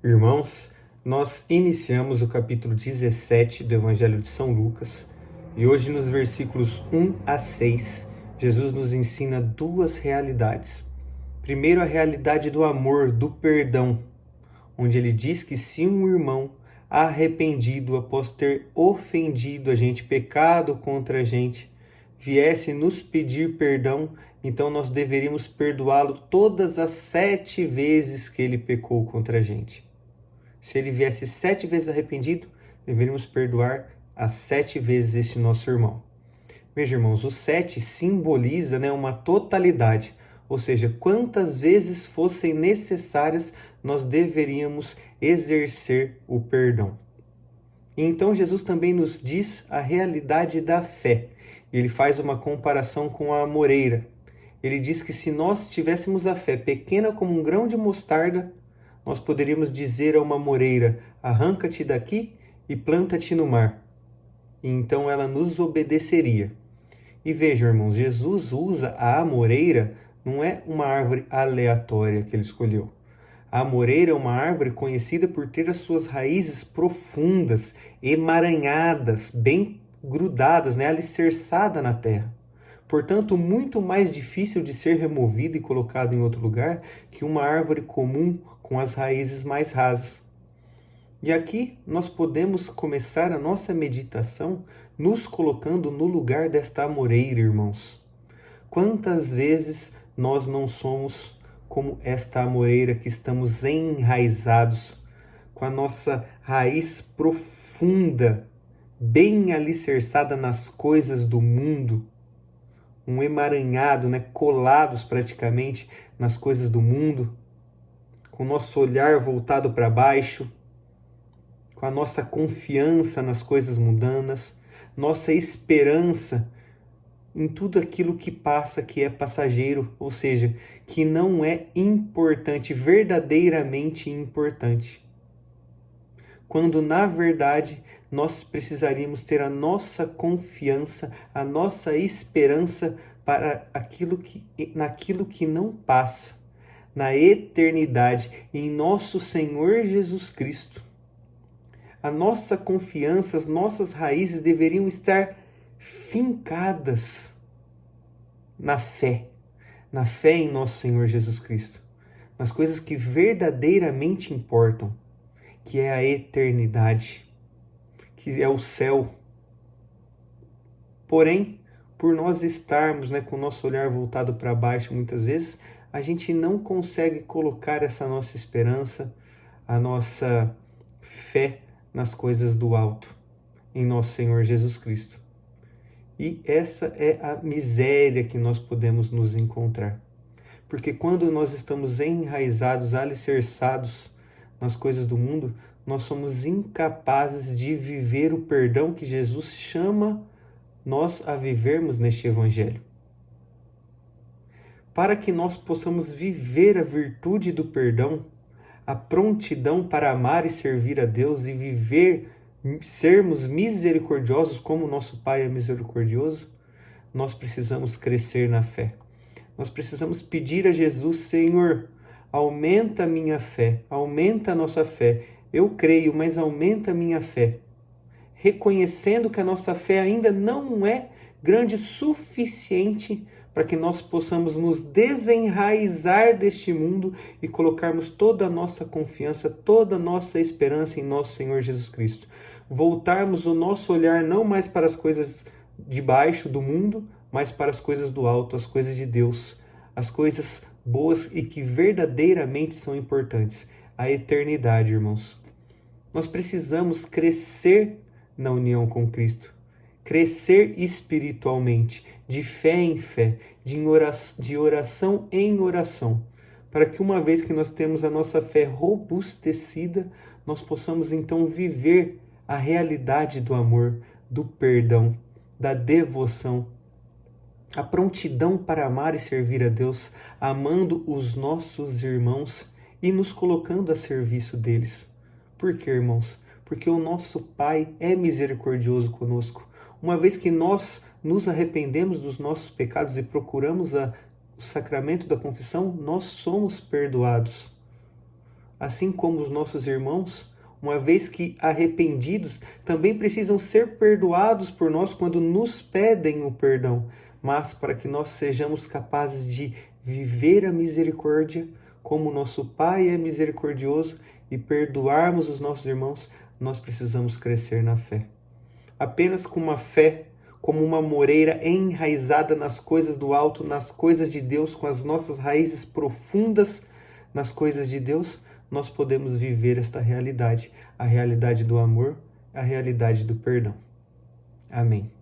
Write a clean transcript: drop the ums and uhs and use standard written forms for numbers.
Irmãos, nós iniciamos o capítulo 17 do Evangelho de São Lucas e hoje nos versículos 1 a 6, Jesus nos ensina duas realidades. Primeiro, a realidade do amor, do perdão, onde ele diz que se um irmão arrependido após ter ofendido a gente, pecado contra a gente, viesse nos pedir perdão, então nós deveríamos perdoá-lo todas as 7 vezes que ele pecou contra a gente. Se ele viesse 7 vezes arrependido, deveríamos perdoar as 7 vezes este nosso irmão. Veja, irmãos, o 7 simboliza uma totalidade, ou seja, quantas vezes fossem necessárias, nós deveríamos exercer o perdão. E então Jesus também nos diz a realidade da fé. Ele faz uma comparação com a amoreira. Ele diz que se nós tivéssemos a fé pequena como um grão de mostarda, nós poderíamos dizer a uma amoreira: arranca-te daqui e planta-te no mar. E então ela nos obedeceria. E vejam, irmãos, Jesus usa a amoreira, não é uma árvore aleatória que ele escolheu. A amoreira é uma árvore conhecida por ter as suas raízes profundas, emaranhadas, bem grudadas, alicerçada na terra. Portanto, muito mais difícil de ser removido e colocado em outro lugar que uma árvore comum com as raízes mais rasas. E aqui nós podemos começar a nossa meditação nos colocando no lugar desta amoreira, irmãos. Quantas vezes nós não somos como esta amoreira que estamos enraizados, com a nossa raiz profunda, bem alicerçada nas coisas do mundo, um emaranhado, colados praticamente nas coisas do mundo, com o nosso olhar voltado para baixo, com a nossa confiança nas coisas mundanas, nossa esperança em tudo aquilo que passa, que é passageiro, ou seja, que não é importante, verdadeiramente importante. Quando, na verdade, nós precisaríamos ter a nossa confiança, a nossa esperança para naquilo que não passa, na eternidade, em nosso Senhor Jesus Cristo. A nossa confiança, as nossas raízes deveriam estar fincadas na fé em nosso Senhor Jesus Cristo, nas coisas que verdadeiramente importam, que é a eternidade, que é o céu. Porém, por nós estarmos com o nosso olhar voltado para baixo, muitas vezes, a gente não consegue colocar essa nossa esperança, a nossa fé nas coisas do alto, em nosso Senhor Jesus Cristo. E essa é a miséria que nós podemos nos encontrar. Porque quando nós estamos enraizados, alicerçados nas coisas do mundo, nós somos incapazes de viver o perdão que Jesus chama nós a vivermos neste Evangelho. Para que nós possamos viver a virtude do perdão, a prontidão para amar e servir a Deus e sermos misericordiosos como nosso Pai é misericordioso, nós precisamos crescer na fé. Nós precisamos pedir a Jesus: Senhor, aumenta a minha fé, aumenta a nossa fé. Eu creio, mas aumenta a minha fé. Reconhecendo que a nossa fé ainda não é grande o suficiente para que nós possamos nos desenraizar deste mundo e colocarmos toda a nossa confiança, toda a nossa esperança em nosso Senhor Jesus Cristo. Voltarmos o nosso olhar não mais para as coisas de baixo do mundo, mas para as coisas do alto, as coisas de Deus, as coisas boas e que verdadeiramente são importantes, a eternidade, irmãos. Nós precisamos crescer na união com Cristo, crescer espiritualmente, de fé em fé, de oração em oração, para que uma vez que nós temos a nossa fé robustecida, nós possamos então viver a realidade do amor, do perdão, da devoção, a prontidão para amar e servir a Deus, amando os nossos irmãos e nos colocando a serviço deles. Por quê, irmãos? Porque o nosso Pai é misericordioso conosco. Uma vez que nós nos arrependemos dos nossos pecados e procuramos o sacramento da confissão, nós somos perdoados. assim como os nossos irmãos, uma vez que arrependidos, também precisam ser perdoados por nós quando nos pedem o perdão, mas para que nós sejamos capazes de viver a misericórdia como nosso Pai é misericordioso e perdoarmos os nossos irmãos, nós precisamos crescer na fé. Apenas com uma fé, como uma moreira enraizada nas coisas do alto, nas coisas de Deus, com as nossas raízes profundas nas coisas de Deus, nós podemos viver esta realidade, a realidade do amor, a realidade do perdão. Amém.